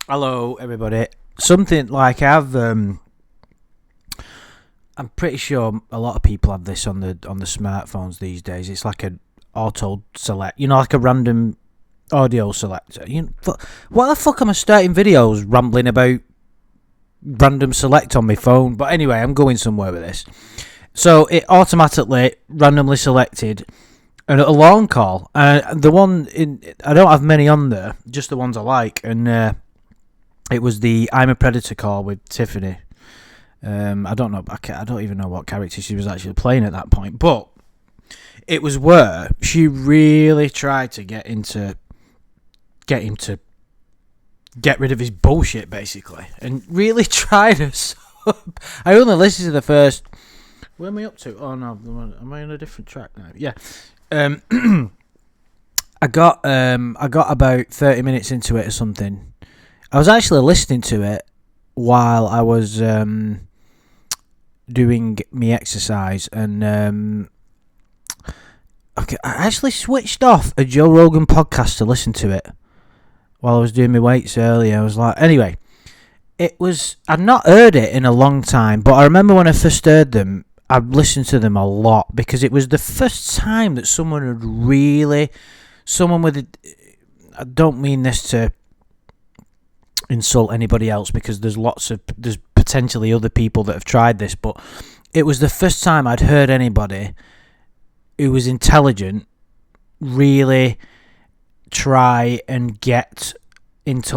Hello, everybody. Something like I'm pretty sure a lot of people have this on the smartphones these days. It's like an auto select, like a random audio selector. What the fuck am I starting videos rambling about random select on my phone? But anyway, I'm going somewhere with this. So it automatically randomly selected an alarm call. The one I don't have many on there, just the ones I like, and it was the I'm a Predator call with Tiffany. I don't know. I don't even know what character she was actually playing at that point. But it was where she really tried to get him to get rid of his bullshit, basically, and really tried us. I only listened to the first. Where am I up to? Oh no, am I on a different track now? Yeah. I got about 30 minutes into it or something. I was actually listening to it while I was doing my exercise, and I actually switched off a Joe Rogan podcast to listen to it while I was doing my weights earlier. I was like, anyway, I'd not heard it in a long time, but I remember when I first heard them, I listened to them a lot because it was the first time that someone with I don't mean this to insult anybody else, because there's potentially other people that have tried this, but it was the first time I'd heard anybody who was intelligent really try and get into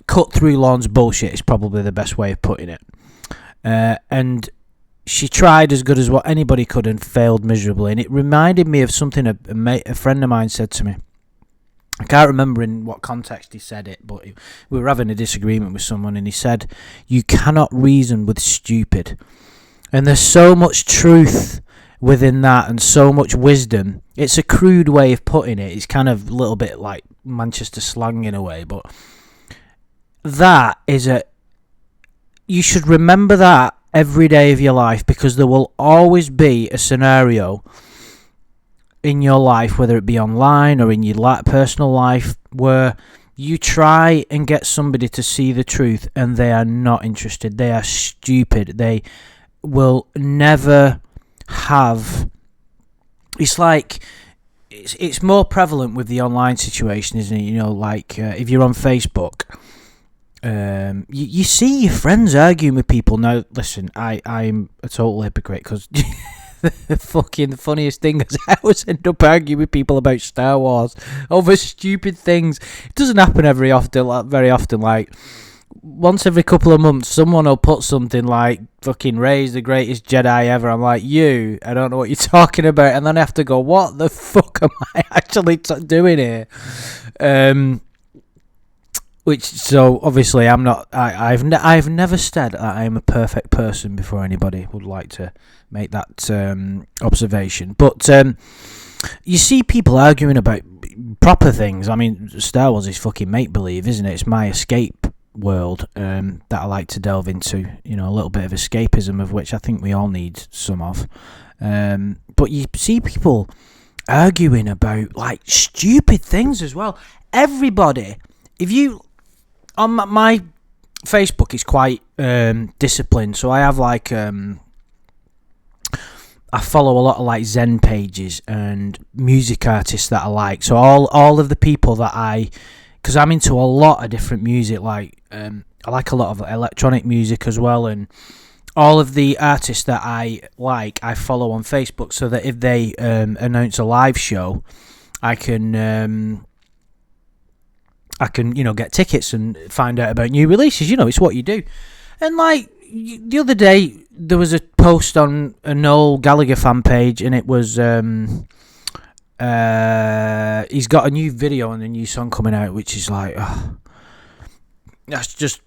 cut through Lorne's bullshit is probably the best way of putting it. And she tried as good as what anybody could and failed miserably. And it reminded me of something a friend of mine said to me. I can't remember in what context he said it, but we were having a disagreement with someone, and he said, "You cannot reason with stupid." And there's so much truth within that and so much wisdom. It's a crude way of putting it. It's kind of a little bit like Manchester slang in a way, but that is you should remember that every day of your life, because there will always be a scenario in your life, whether it be online or in your personal life, where you try and get somebody to see the truth and they are not interested. They are stupid. They will never have. It's like it's more prevalent with the online situation, isn't it? Like if you're on Facebook, you see your friends arguing with people. Now, listen, I'm a total hypocrite, because the fucking funniest thing is I always end up arguing with people about Star Wars over stupid things. It doesn't happen very often. Like once every couple of months, someone will put something like fucking Rey's the greatest Jedi ever. I'm like, I don't know what you're talking about, and then I have to go, what the fuck am I actually doing here? So obviously I'm not. I've never said that I am a perfect person before anybody would like to make that observation. But you see people arguing about proper things. I mean, Star Wars is fucking make believe, isn't it? It's my escape world that I like to delve into. A little bit of escapism, of which I think we all need some of. But you see people arguing about like stupid things as well. Everybody, if you on my Facebook is quite disciplined, so I have like I follow a lot of like Zen pages and music artists that I like. So all of the people that because I'm into a lot of different music, like I like a lot of electronic music as well, and all of the artists that I like, I follow on Facebook, so that if they announce a live show, I can get tickets and find out about new releases. It's what you do. And like the other day, there was a post on a Noel Gallagher fan page, and it was he's got a new video and a new song coming out, which is like, that's just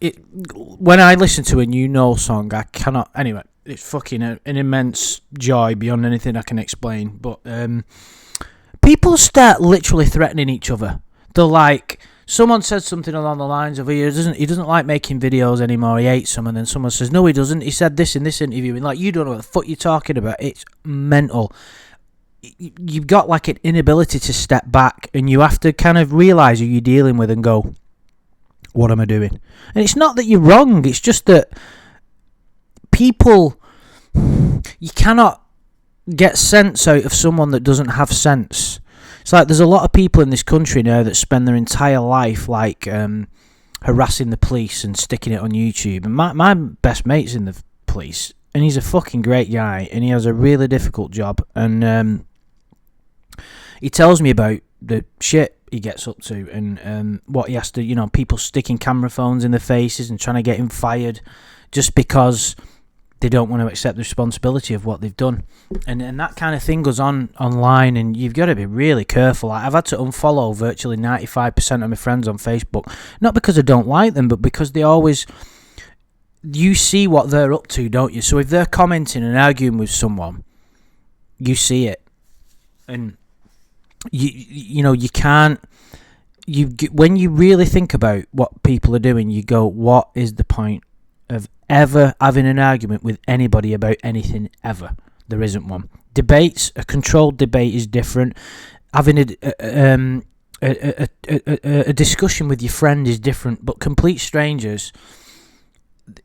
it. When I listen to a new Noel song, I cannot. Anyway, it's fucking an immense joy beyond anything I can explain. But people start literally threatening each other. They're like, someone said something along the lines of, he doesn't like making videos anymore, he hates them, and then someone says, no, he doesn't, he said this in this interview, and like, you don't know what the fuck you're talking about. It's mental. You've got like an inability to step back, and you have to kind of realise who you're dealing with and go, What am I doing? And it's not that you're wrong. It's just that people, you cannot get sense out of someone that doesn't have sense. It's like there's a lot of people in this country now that spend their entire life like harassing the police and sticking it on YouTube. And my best mate's in the police, and he's a fucking great guy, and he has a really difficult job. And he tells me about the shit he gets up to, and what he has to, people sticking camera phones in their faces and trying to get him fired just because they don't want to accept the responsibility of what they've done. And that kind of thing goes on online, and you've got to be really careful. I've had to unfollow virtually 95% of my friends on Facebook, not because I don't like them, but because they always, you see what they're up to, don't you? So if they're commenting and arguing with someone, you see it. And you can't, when you really think about what people are doing, you go, what is the point of ever having an argument with anybody about anything ever? There isn't one. Debates, a controlled debate is different. Having a discussion with your friend is different, but complete strangers,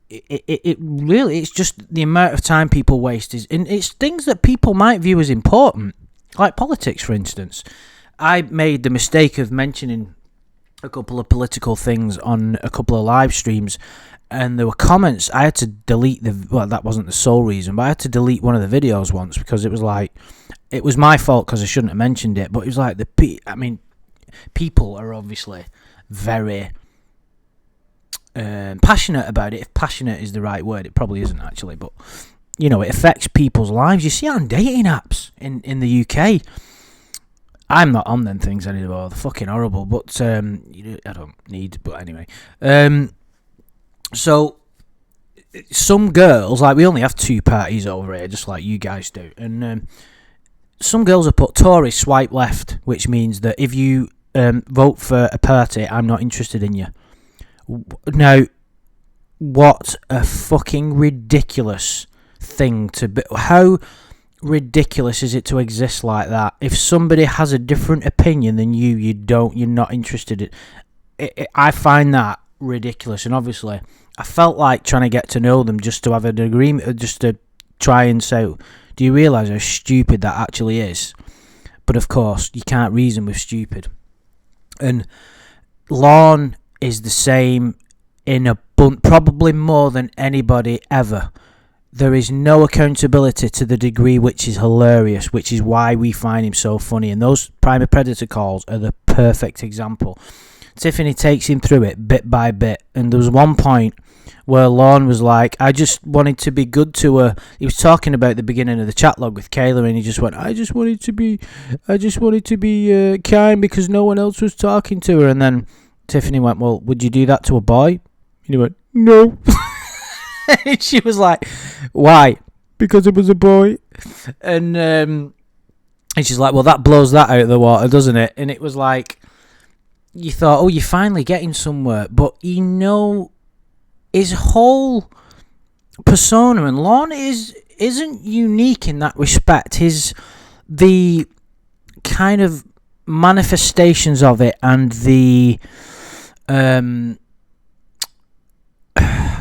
it really, it's just the amount of time people waste and it's things that people might view as important, like politics, for instance. I made the mistake of mentioning a couple of political things on a couple of live streams, and there were comments. I had to delete that wasn't the sole reason, but I had to delete one of the videos once because it was like, it was my fault because I shouldn't have mentioned it, but it was like people are obviously very passionate about it. If passionate is the right word, it probably isn't actually, but it affects people's lives. You see it on dating apps in the UK. I'm not on them things anymore. They're fucking horrible, but I don't need, but anyway. So some girls, like, we only have 2 parties over here, just like you guys do, and some girls have put Tory swipe left, which means that if you vote for a party, I'm not interested in you. Now, what a fucking ridiculous thing to be. How ridiculous is it to exist like that? If somebody has a different opinion than you're not interested in it. I find that ridiculous, and obviously I felt like trying to get to know them just to have an agreement, just to try and say, do you realise how stupid that actually is? But of course you can't reason with stupid. And Lorne is the same in a probably more than anybody ever. There is no accountability to the degree which is hilarious, which is why we find him so funny. And those Prime Predator calls are the perfect example. Tiffany takes him through it bit by bit, and there was one point where Lorne was like, I just wanted to be good to her. He was talking about the beginning of the chat log with Kayla, and he just went, I just wanted to be kind because no one else was talking to her. And then Tiffany went, well, would you do that to a boy? And he went, no. And she was like, why? Because it was a boy. And she's like, well, that blows that out of the water, doesn't it? And it was like, you thought, oh, you're finally getting somewhere. But his whole persona, and Lorne isn't unique in that respect. The kind of manifestations of it, and the how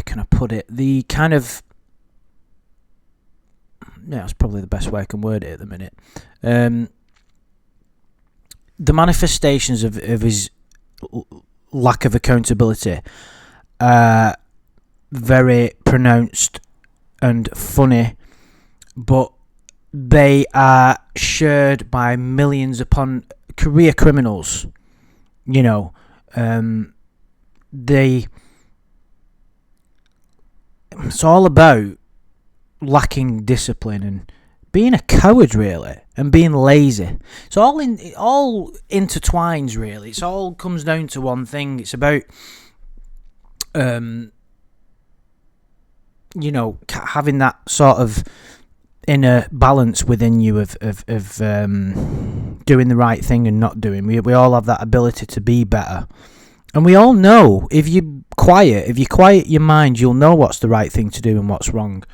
can I put it? The kind of, that's probably the best way I can word it at the minute. The manifestations of his lack of accountability are very pronounced and funny, but they are shared by millions upon career criminals. It's all about lacking discipline and being a coward, really, and being lazy. It's all intertwines, really. It all comes down to one thing. It's about having that sort of inner balance within you of doing the right thing and not doing. We all have that ability to be better, and we all know if you quiet your mind, you'll know what's the right thing to do and what's wrong.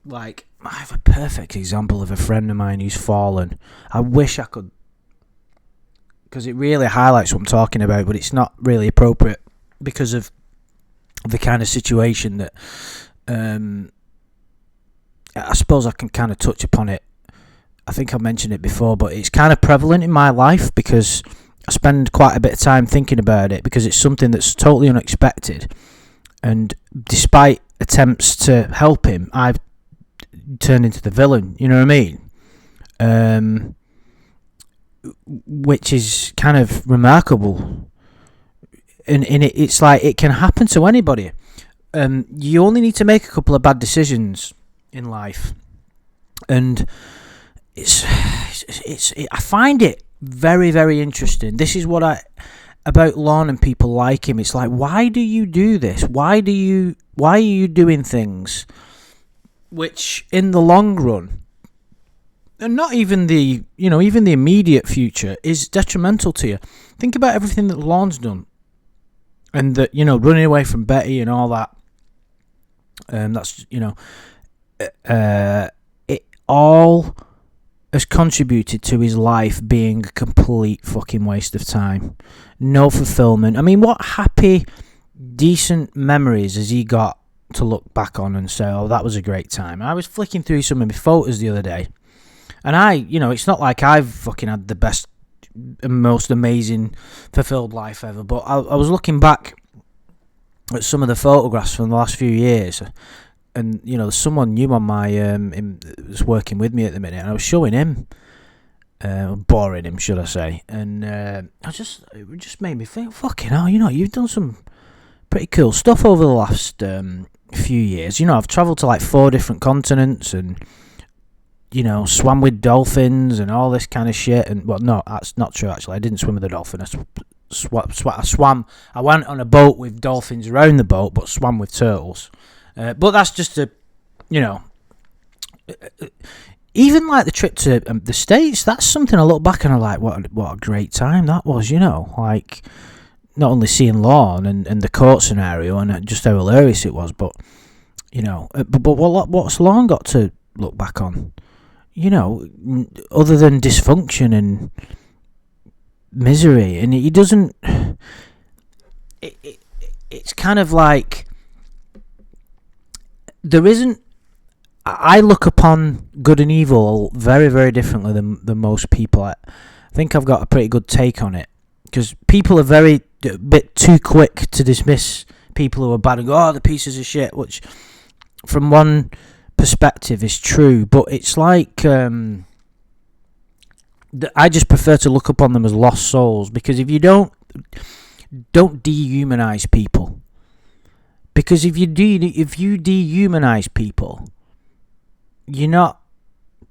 Like, I have a perfect example of a friend of mine who's fallen. I wish I could, because it really highlights what I'm talking about, but it's not really appropriate because of the kind of situation that I suppose I can kind of touch upon it. I think I've mentioned it before, but it's kind of prevalent in my life because I spend quite a bit of time thinking about it, because it's something that's totally unexpected. And despite attempts to help him, I've turned into the villain, you know what I mean? Which is kind of remarkable. And it's like it can happen to anybody. You only need to make a couple of bad decisions in life. And I find it very, very interesting. This is what about Lorne and people like him. It's like, why do you do this? Why are you doing things which in the long run, and not even even the immediate future, is detrimental to you? Think about everything that Lorne's done, and that, running away from Betty and all that. That's it all has contributed to his life being a complete fucking waste of time. No fulfillment. I mean, what happy, decent memories has he got to look back on and say, oh, that was a great time? I was flicking through some of my photos the other day, and it's not like I've fucking had the best, most amazing, fulfilled life ever, but I was looking back at some of the photographs from the last few years, and someone new on my was working with me at the minute, and I was showing him, boring him, should I say, and it just made me think, fucking hell, you've done some pretty cool stuff over the last few years. I've travelled to like 4 different continents, and swam with dolphins and all this kind of shit. And well, no, that's not true actually. I didn't swim with a dolphin. I went on a boat with dolphins around the boat, but swam with turtles. But that's just even like the trip to the States. That's something I look back and I'm like, what a great time that was. Like not only seeing Lorne and the court scenario and just how hilarious it was, but what's Lorne got to look back on? Other than dysfunction and misery, and he doesn't. It's kind of like there isn't. I look upon good and evil very, very differently than most people. I think I've got a pretty good take on it, because people are a bit too quick to dismiss people who are bad and go, oh, the pieces of shit, which from one perspective is true, but it's like I just prefer to look upon them as lost souls, because if you don't dehumanize people, because if you dehumanize people,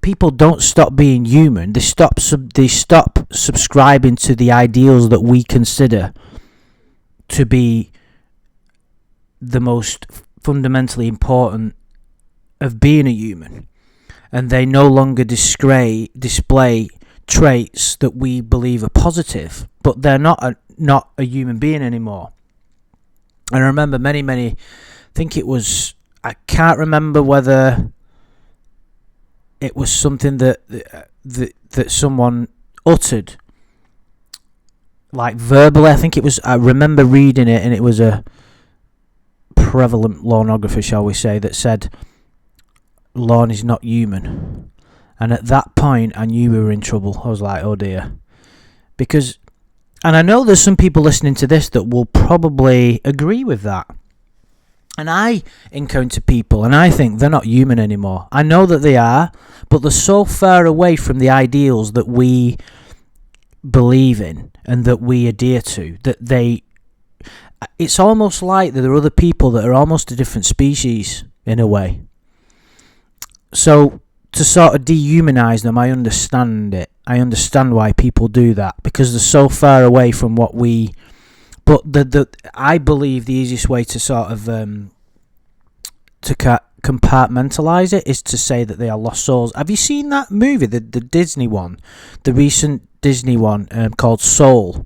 people don't stop being human. They stop subscribing to the ideals that we consider to be the most fundamentally important of being a human, and they no longer display traits that we believe are positive, but they're not a human being anymore. And I remember many, I think it was, I can't remember whether it was something that someone uttered, like verbally. I think it was, I remember reading it, and it was a prevalent Lorneographer, shall we say, that said, Lorne is not human. And at that point, I knew we were in trouble. I was like, oh dear. Because, and I know there's some people listening to this that will probably agree with that. And I encounter people, and I think they're not human anymore. I know that they are, but they're so far away from the ideals that we believe in and that we adhere to, that it's almost like that there are other people that are almost a different species, in a way. So, to sort of dehumanize them, I understand it. I understand why people do that, because they're so far away from what we. But I believe the easiest way to sort of compartmentalize it is to say that they are lost souls. Have you seen that movie, the Disney one, the recent Disney one called Soul?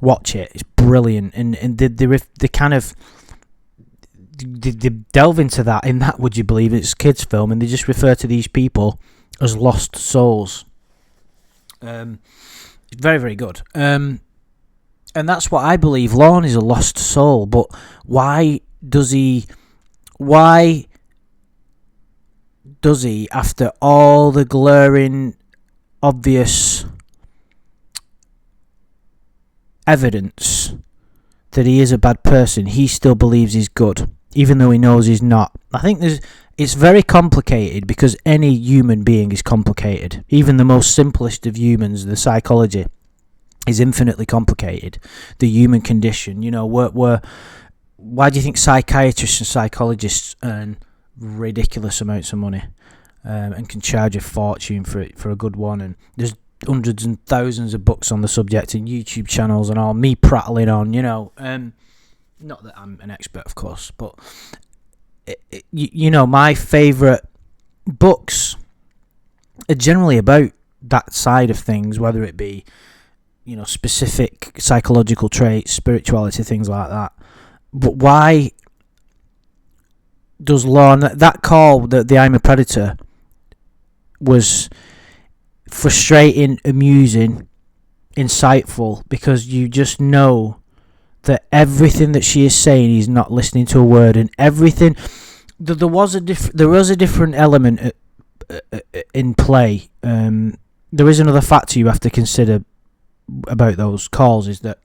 Watch it; it's brilliant, and they kind of. They delve into that in that, would you believe it's a kids film, and they just refer to these people as lost souls. It's very, very good. And that's what I believe. Lorne is a lost soul, but why does he after all the glaring obvious evidence that he is a bad person, he still believes he's good, even though he knows he's not? I think it's very complicated, because any human being is complicated. Even the most simplest of humans, the psychology, is infinitely complicated. The human condition, why do you think psychiatrists and psychologists earn ridiculous amounts of money, and can charge a fortune for a good one? And there's hundreds and thousands of books on the subject and YouTube channels and all. Me prattling on, not that I'm an expert, of course, but my favourite books are generally about that side of things, whether it be specific psychological traits, spirituality, things like that. But why does Lorne, that call, the I'm a Predator, was frustrating, amusing, insightful, because you just know that everything that she is saying, he's not listening to a word, and everything. There was a different element in play. There is another factor you have to consider about those calls, is that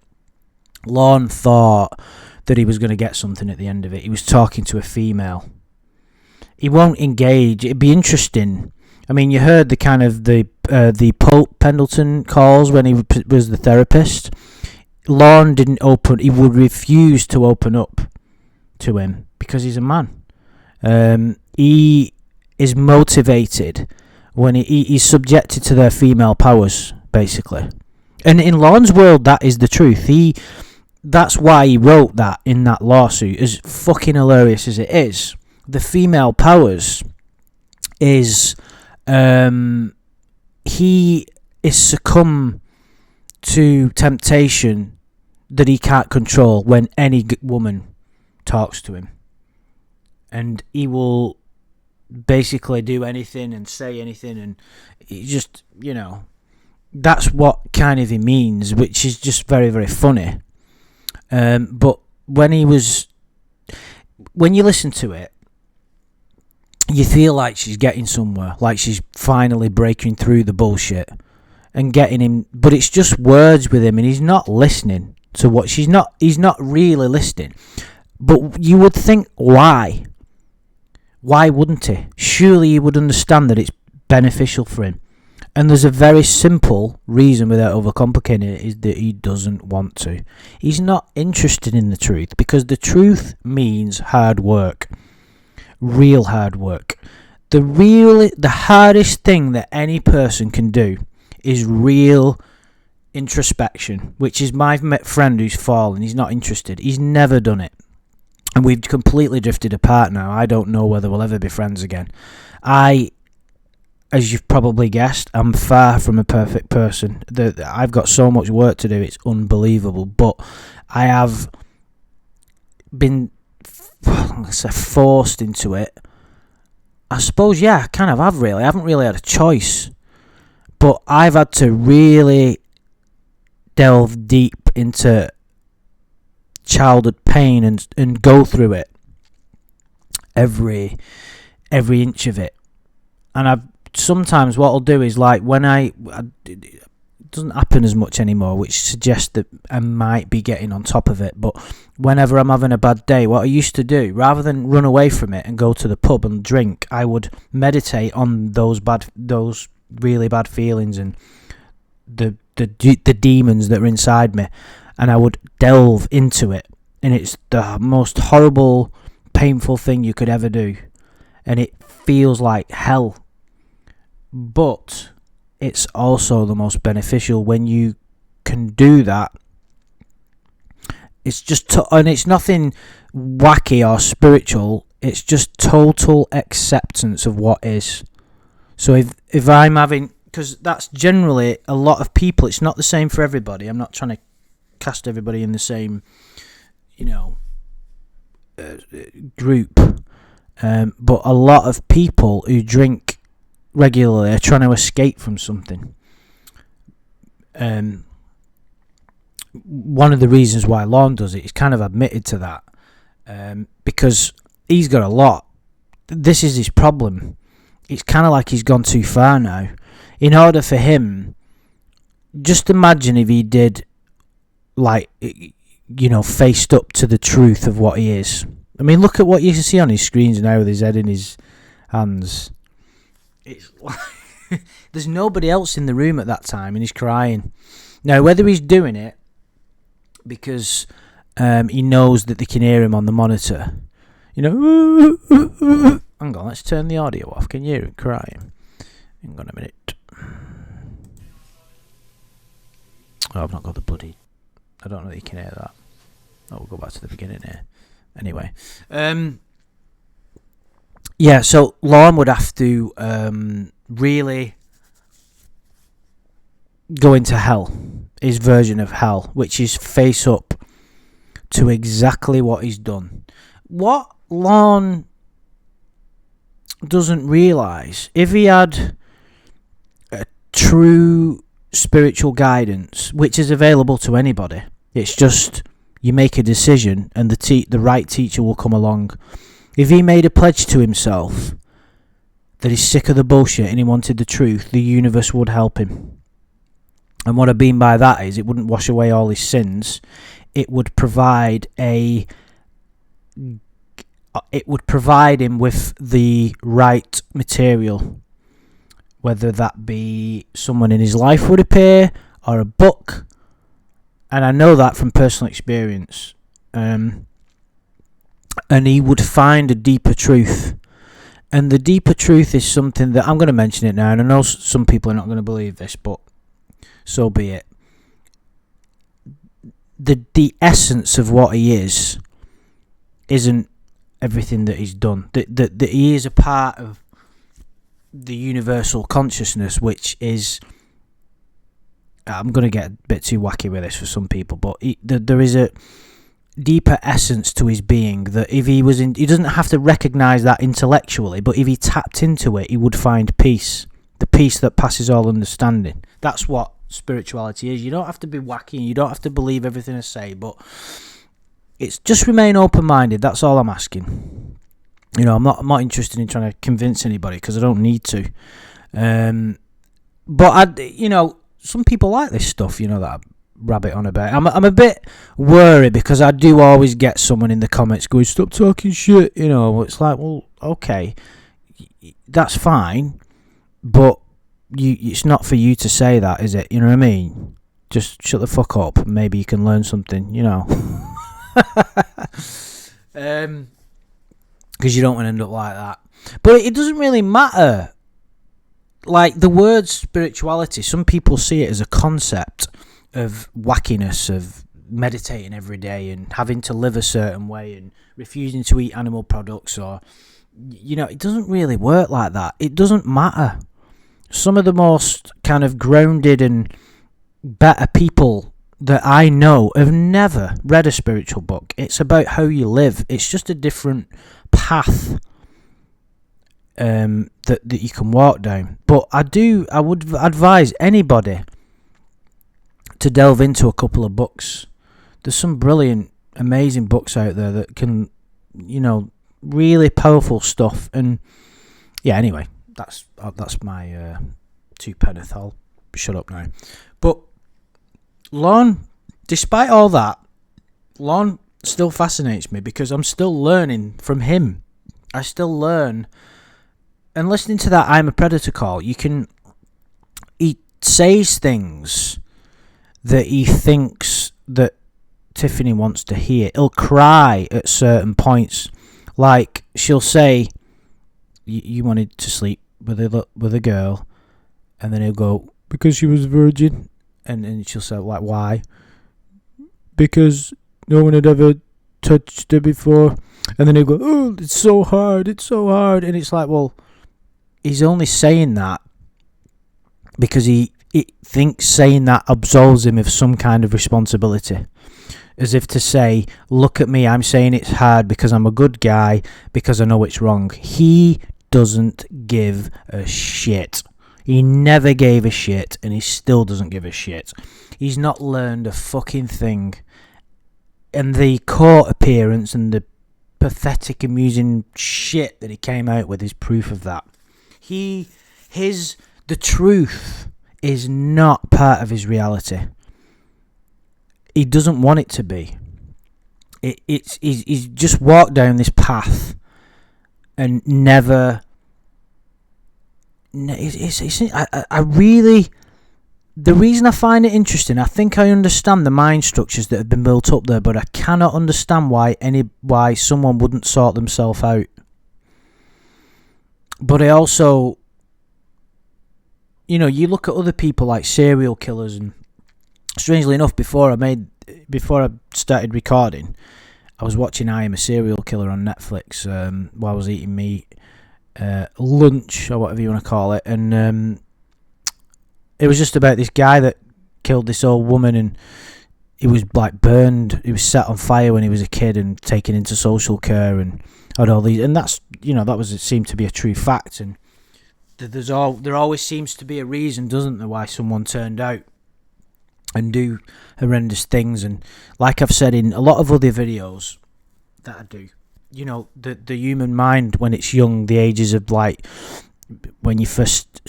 Lorne thought that he was going to get something at the end of it. He was talking to a female. He won't engage. It'd be interesting. I mean, you heard the kind of the Pope Pendleton calls when he was the therapist. Lorne didn't open. He would refuse to open up to him because he's a man. He is motivated when he's subjected to their female powers, basically. And in Lorne's world, that is the truth. That's why he wrote that in that lawsuit. As fucking hilarious as it is, the female powers is he is succumb to temptation that he can't control when any woman talks to him, and he will basically do anything and say anything, and he just that's what kind of he means, which is just very, very funny. But when you listen to it, you feel like she's getting somewhere, like she's finally breaking through the bullshit and getting him, but it's just words with him, and he's not listening to what he's not really listening. But you would think, why wouldn't he? Surely he would understand that it's beneficial for him. And there's a very simple reason, without overcomplicating it, is that he doesn't want to. He's not interested in the truth, because the truth means hard work. Real hard work. The hardest thing that any person can do is real introspection, which is my friend who's fallen. He's not interested. He's never done it. And we've completely drifted apart now. I don't know whether we'll ever be friends again. As you've probably guessed, I'm far from a perfect person. I've got so much work to do, it's unbelievable. But I have been, let's say, forced into it. I suppose, yeah, I kind of have, really. I haven't really had a choice. But I've had to really delve deep into childhood pain and go through it, every inch of it. And sometimes what I'll do is, like, when it doesn't happen as much anymore, which suggests that I might be getting on top of it, but whenever I'm having a bad day, what I used to do, rather than run away from it and go to the pub and drink, I would meditate on those really bad feelings and the demons that are inside me, and I would delve into it. And it's the most horrible, painful thing you could ever do, and it feels like hell. But it's also the most beneficial when you can do that. It's just, and it's nothing wacky or spiritual. It's just total acceptance of what is. So if I'm having, because that's generally a lot of people. It's not the same for everybody. I'm not trying to cast everybody in the same, group. But a lot of people who drink regularly are trying to escape from something. one of the reasons why Lorne does it, he's kind of admitted to that, because he's got a lot. This is his problem. It's kind of like he's gone too far now. In order for him, just imagine if he did, like, faced up to the truth of what he is. I mean, look at what you can see on his screens now with his head in his hands. It's like there's nobody else in the room at that time, and he's crying. Now, whether he's doing it because he knows that they can hear him on the monitor, hang on, let's turn the audio off. Can you hear him crying? Hang on a minute. Oh, I've not got the bloody... I don't know that you can hear that. Oh, we'll go back to the beginning here. Anyway. So Lorne would have to really go into hell. His version of hell, which is face up to exactly what he's done. What Lorne doesn't realise, if he had a true spiritual guidance, which is available to anybody, it's just you make a decision and the right teacher will come along. If he made a pledge to himself that he's sick of the bullshit and he wanted the truth, the universe would help him. And what I mean by that is it wouldn't wash away all his sins. It would provide him with the right material, whether that be someone in his life would appear or a book. And I know that from personal experience. And he would find a deeper truth. And the deeper truth is something that I'm going to mention it now, and I know some people are not going to believe this, but so be it. The essence of what he is isn't everything that he's done. That he is a part of the universal consciousness, which is... I'm going to get a bit too wacky with this for some people, but there is a deeper essence to his being that if he was in... He doesn't have to recognise that intellectually, but if he tapped into it, he would find peace. The peace that passes all understanding. That's what spirituality is. You don't have to be wacky and you don't have to believe everything I say, but it's just remain open-minded. That's all I'm asking. I'm not interested in trying to convince anybody because I don't need to. But some people like this stuff, that I rabbit on about. I'm a bit worried because I do always get someone in the comments going, "Stop talking shit." It's like, well, okay, that's fine, but it's not for you to say that, is it? You know what I mean? Just shut the fuck up. Maybe you can learn something, because you don't want to end up like that. But it doesn't really matter. Like the word spirituality, some people see it as a concept of wackiness, of meditating every day and having to live a certain way and refusing to eat animal products, or it doesn't really work like that. It doesn't matter. Some of the most kind of grounded and better people that I know have never read a spiritual book. It's about how you live. It's just a different path that you can walk down. But I would advise anybody to delve into a couple of books. There's some brilliant, amazing books out there that can, really powerful stuff. And yeah, anyway, that's my 2 penneth. I'll shut up now. But Lorne, despite all that, Lorne still fascinates me because I'm still learning from him. I still learn. And listening to that I'm a Predator call, he says things that he thinks that Tiffany wants to hear. He'll cry at certain points. Like, she'll say, you wanted to sleep with a girl, and then he'll go, because she was a virgin. And she'll say, like, why? Because no one had ever touched her before. And then he'll go, oh, it's so hard. And it's like, well, he's only saying that because he thinks saying that absolves him of some kind of responsibility. As if to say, look at me, I'm saying it's hard because I'm a good guy, because I know it's wrong. He doesn't give a shit. He never gave a shit, and he still doesn't give a shit. He's not learned a fucking thing. And the court appearance and the pathetic, amusing shit that he came out with is proof of that. The truth is not part of his reality. He doesn't want it to be. He's just walked down this path and never. I really. The reason I find it interesting, I think I understand the mind structures that have been built up there, but I cannot understand why someone wouldn't sort themselves out. But I also, you look at other people like serial killers, and strangely enough, before I started recording, I was watching I Am a Serial Killer on Netflix while I was eating me lunch, or whatever you want to call it, and it was just about this guy that killed this old woman, and he was like burned. He was set on fire when he was a kid and taken into social care, and had all these. And that's it seemed to be a true fact. And there always seems to be a reason, doesn't there, why someone turned out and do horrendous things. And like I've said in a lot of other videos that I do, the human mind when it's young, the ages of like. When you first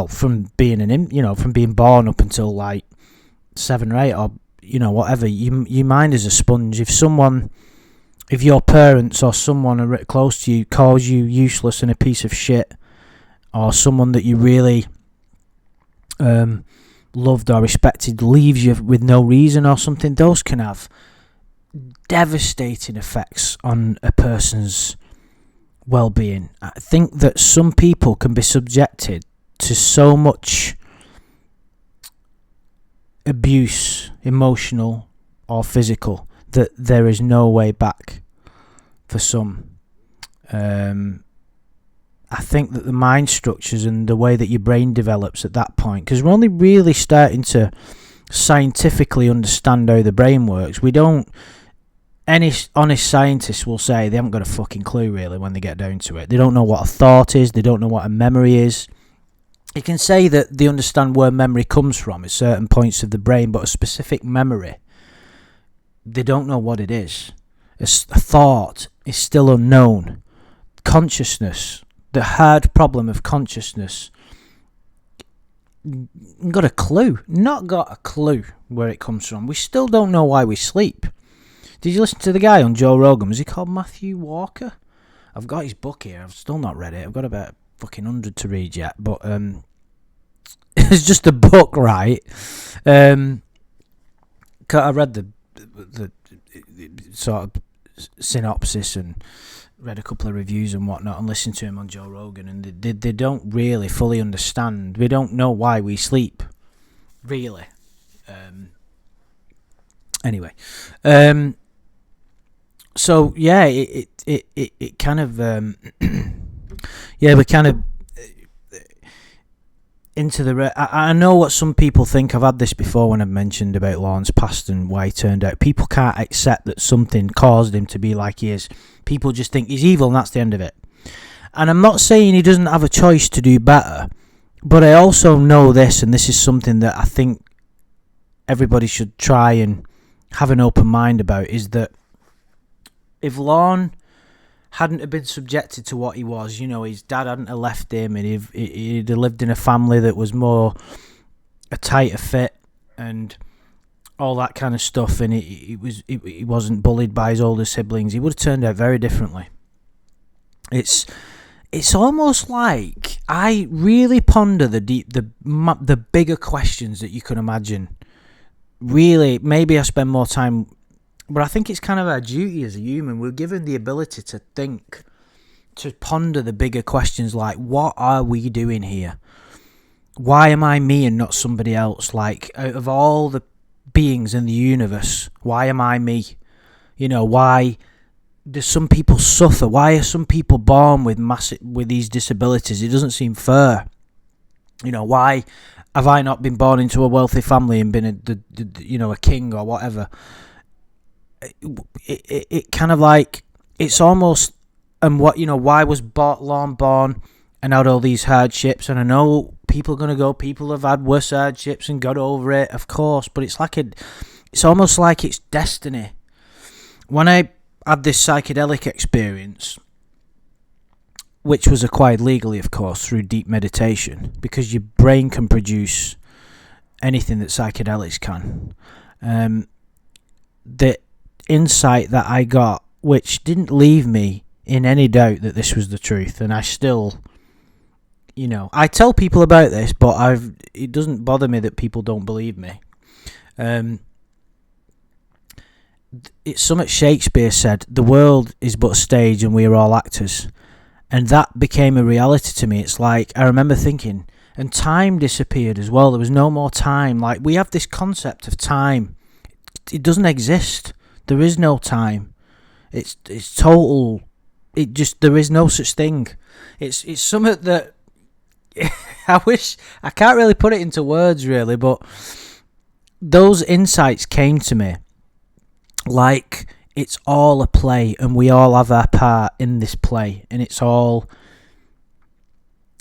from being born up until like 7 or 8 or whatever, your mind is a sponge. If your parents or someone close to you calls you useless and a piece of shit, or someone that you really loved or respected leaves you with no reason or something, those can have devastating effects on a person's well-being. I think that some people can be subjected to so much abuse, emotional or physical, that there is no way back for some. I think that the mind structures and the way that your brain develops at that point, because we're only really starting to scientifically understand how the brain works. Any honest scientists will say they haven't got a fucking clue, really, when they get down to it. They don't know what a thought is. They don't know what a memory is. You can say that they understand where memory comes from at certain points of the brain, but a specific memory, they don't know what it is. A thought is still unknown. Consciousness, the hard problem of consciousness, not got a clue where it comes from. We still don't know why we sleep. Did you listen to the guy on Joe Rogan? Was he called Matthew Walker? I've got his book here. I've still not read it. I've got about fucking 100 to read yet. But it's just a book, right? I read the sort of synopsis and read a couple of reviews and whatnot, and listened to him on Joe Rogan. And they don't really fully understand. We don't know why we sleep, really. Anyway. So yeah, it kind of we're kind of into the. I know what some people think. I've had this before when I've mentioned about Lorne's past and why he turned out. People can't accept that something caused him to be like he is. People just think he's evil and that's the end of it. And I'm not saying he doesn't have a choice to do better, but I also know this, and this is something that I think everybody should try and have an open mind about, is that if Lorne hadn't have been subjected to what he was, his dad hadn't have left him, and he'd have lived in a family that was more a tighter fit and all that kind of stuff, and he wasn't bullied by his older siblings, he would have turned out very differently. It's almost like I really ponder the bigger questions that you can imagine. Really, maybe I spend more time. But I think it's kind of our duty as a human. We're given the ability to think, to ponder the bigger questions like, what are we doing here? Why am I me and not somebody else? Like, out of all the beings in the universe, why am I me? Why do some people suffer? Why are some people born with these disabilities? It doesn't seem fair. Why have I not been born into a wealthy family and been a king or whatever? It kind of like, it's almost, and why was Lorne born and had all these hardships? And I know people are going to go. People have had worse hardships and got over it, of course. But it's almost like it's destiny. When I had this psychedelic experience, which was acquired legally, of course, through deep meditation, because your brain can produce anything that psychedelics can. The insight that I got, which didn't leave me in any doubt that this was the truth, and I still, I tell people about this, but it doesn't bother me that people don't believe me. It's something Shakespeare said, the world is but a stage and we are all actors. And that became a reality to me. It's like, I remember thinking, and time disappeared as well. There was no more time. Like, we have this concept of time. It doesn't exist. There is no time. It's total. There is no such thing. It's something that I can't really put it into words really, but those insights came to me like it's all a play and we all have our part in this play, and it's all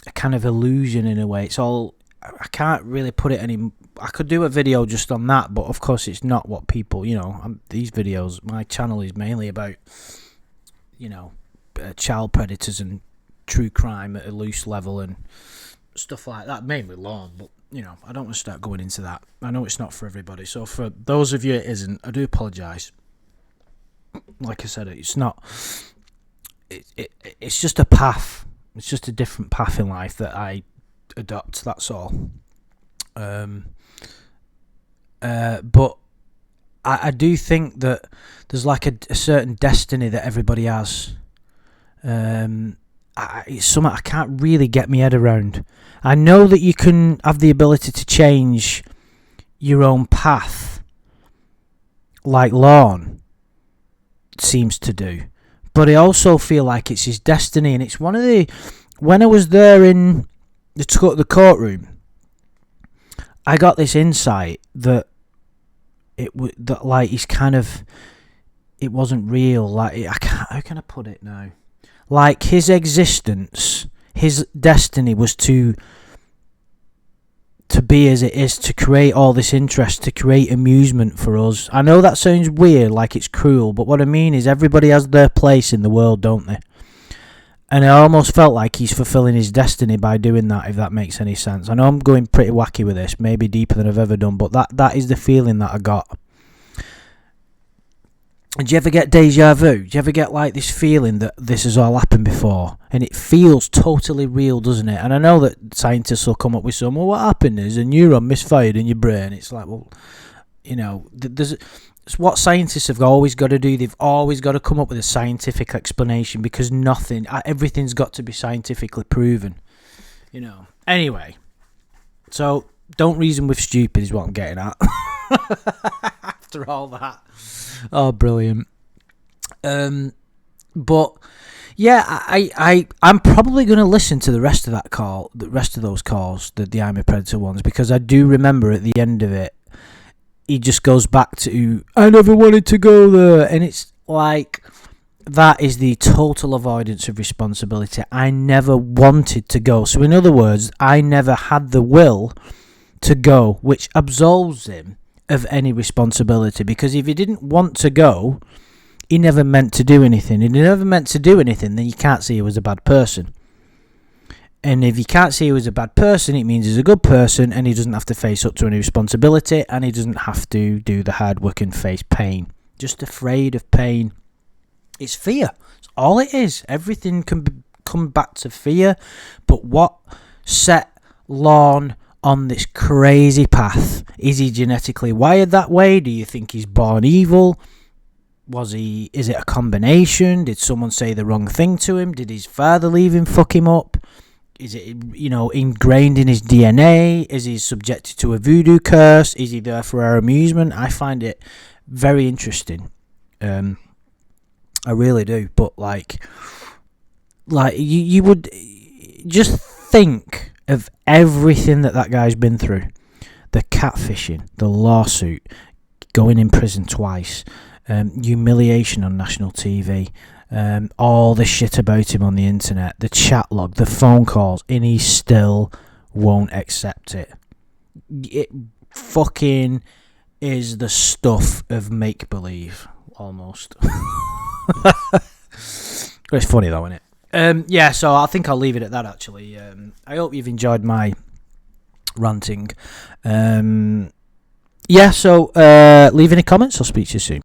a kind of illusion in a way. It's all, I can't really put it any. I could do a video just on that, but of course it's not what people, these videos, my channel is mainly about, child predators and true crime at a loose level and stuff like that, mainly Lorne, but I don't want to start going into that. I know it's not for everybody, so for those of you it isn't, I do apologise. Like I said, it's not, it's just a path. It's just a different path in life that I adopt, that's all. But I do think that there's like a certain destiny that everybody has. It's something I can't really get my head around. I know that you can have the ability to change your own path, like Lorne seems to do, but I also feel like it's his destiny. And it's one of the, when I was there in the courtroom, I got this insight that like he's kind of, it wasn't real. Like, how can I put it now? Like, his existence, his destiny was to be as it is, to create all this interest, to create amusement for us. I know that sounds weird, like it's cruel, but what I mean is everybody has their place in the world, don't they? And I almost felt like he's fulfilling his destiny by doing that, if that makes any sense. I know I'm going pretty wacky with this, maybe deeper than I've ever done, but that is the feeling that I got. And do you ever get deja vu? Do you ever get like this feeling that this has all happened before? And it feels totally real, doesn't it? And I know that scientists will come up with some, well, what happened is a neuron misfired in your brain. It's like, well, it's what scientists have always got to do. They've always got to come up with a scientific explanation, because everything's got to be scientifically proven. Anyway, so don't reason with stupid is what I'm getting at. After all that. Oh, brilliant. But yeah, I'm probably going to listen to the rest of that call, the rest of those calls, the I'm a Predator ones, because I do remember at the end of it, he just goes back to, I never wanted to go there. And it's like, that is the total avoidance of responsibility. I never wanted to go. So in other words, I never had the will to go, which absolves him of any responsibility, because if he didn't want to go, he never meant to do anything. And he never meant to do anything, then you can't say he was a bad person. And if you can't say he was a bad person, it means he's a good person, and he doesn't have to face up to any responsibility, and he doesn't have to do the hard work and face pain. Just afraid of pain. It's fear. It's all it is. Everything can come back to fear. But what set Lorne on this crazy path? Is he genetically wired that way? Do you think he's born evil? Is it a combination? Did someone say the wrong thing to him? Did his father leave him, fuck him up? Is it, ingrained in his DNA? Is he subjected to a voodoo curse? Is he there for our amusement? I find it very interesting. I really do. But like you would just think of everything that guy's been through. The catfishing, the lawsuit, going in prison twice, humiliation on national TV, all the shit about him on the internet, the chat log, the phone calls, and he's still won't accept it. It fucking is the stuff of make-believe, almost. It's funny though, isn't it? Yeah, so I think I'll leave it at that, actually. I hope you've enjoyed my ranting. Yeah, so leave any comments. I'll speak to you soon.